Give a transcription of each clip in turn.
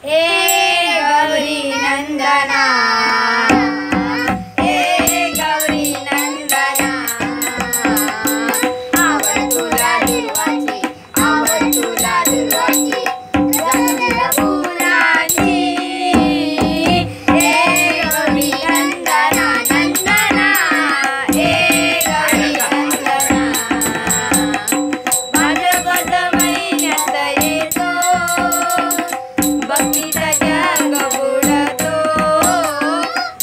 हे गौरी नंदना, हे गौरी नंदना, आवड तुला दुर्वाची, आवड तुला दुर्वाची, रंगीला फुलांची. हे गौरी नंदना नंदना, हे गौरी नंदना, भाद्रपद महिन्यात येतो, भक्तीचा जग बुडतो.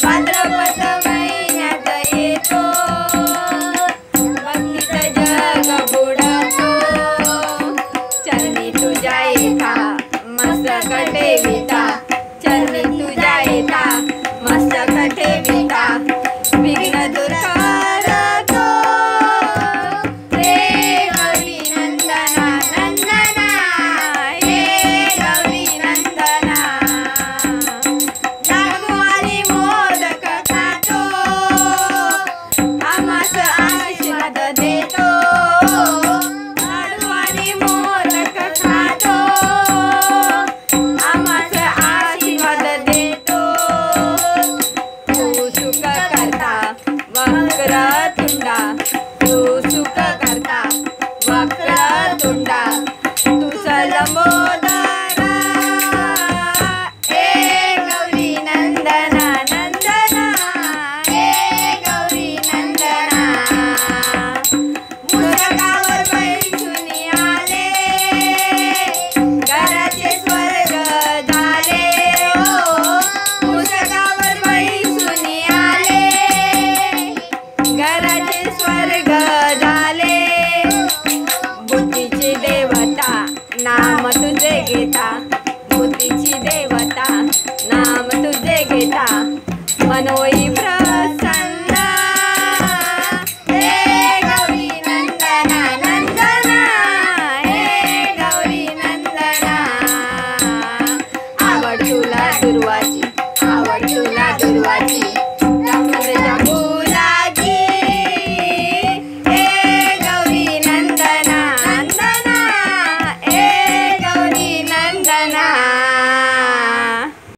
भाद्रपद महिन्यात येतो, भक्तीचा जग बुडतो. चरणी तुझ्या येता मस्तक ठेविता, चरणी तुझ्या येता मस्तक ठेविता, विघ्न दूर करतो. हे गौरी नंदना नंदना, हे गौरी नंदना, लाडू आणि मोदक खातो, आम्हास आशीर्वाद देतो. लाडू आणि मोदक खातो, आम्हास आशीर्वाद देतो. तू सुख करता वक्रतुंडा, तू सुख करता वक्रतुंडा, तुझं लंबोदरा. हे गौरी नंदना नंदना, हे गौरी नंदना, मुलगावर बैसून आले, घराचे स्वर्ग झाले. मुलगावर बैसून आले, घराचे स्वर्ग झाले. बुद्धीची देवता नाम तुझे घेता, बुद्धीची देवता नाम तुझे घेता, मनोई प्रसन्न. हे गौरी नंदना नंदना, हे गौरी नंदना, आवड तुला दुर्वाची, आवड तुला दुर्वाची,